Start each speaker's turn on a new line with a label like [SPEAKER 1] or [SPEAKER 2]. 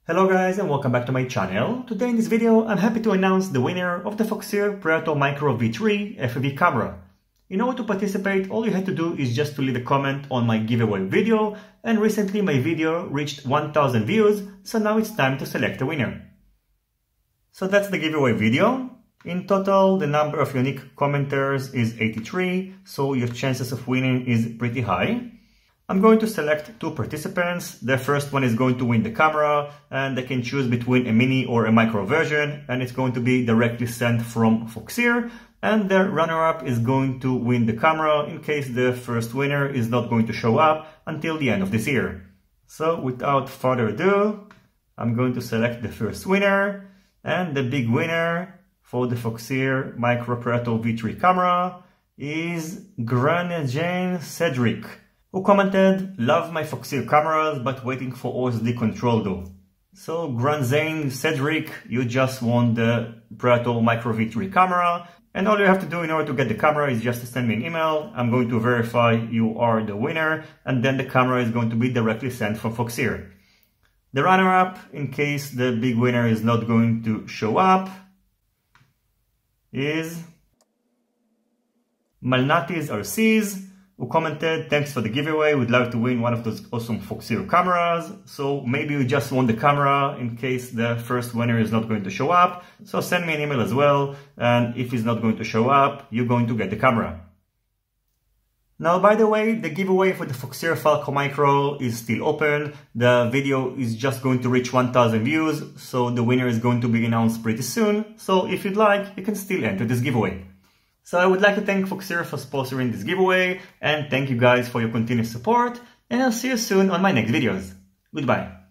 [SPEAKER 1] Hello guys and welcome back to my channel. Today in this video I'm happy to announce the winner of the Foxeer Predator Micro V3 FPV camera. In order to participate, all you have to do is just to leave a comment on my giveaway video, and recently my video reached 1000 views, so now it's time to select a winner. So that's the giveaway video. In total, the number of unique commenters is 83, so your chances of winning is pretty high. I'm going to select two participants. The first one is going to win the camera, and they can choose between a mini or a micro version, and it's going to be directly sent from Foxeer. And the runner-up is going to win the camera in case the first winner is not going to show up until the end of this year. So without further ado, I'm going to select the first winner, and the big winner for the Foxeer Micro Predator V3 camera is Jane Cedric, who commented, "Love my Foxeer cameras, but waiting for OSD control though." So Granzane Cedric, you just won the Predator Micro V3 camera, and all you have to do in order to get the camera is just to send me an email. I'm going to verify you are the winner, and then the camera is going to be directly sent from Foxeer. The runner-up, in case the big winner is not going to show up, is Malnatis Arces, who commented, "Thanks for the giveaway, would like to win one of those awesome Foxeer cameras." So maybe you just won the camera in case the first winner is not going to show up. So send me an email as well, and if he's not going to show up, you're going to get the camera. Now, by the way, the giveaway for the Foxeer Falco Micro is still open. The video is just going to reach 1000 views, so the winner is going to be announced pretty soon. So if you'd like, you can still enter this giveaway. So I would like to thank Foxeer for sponsoring this giveaway, and thank you guys for your continued support, and I'll see you soon on my next videos. Goodbye.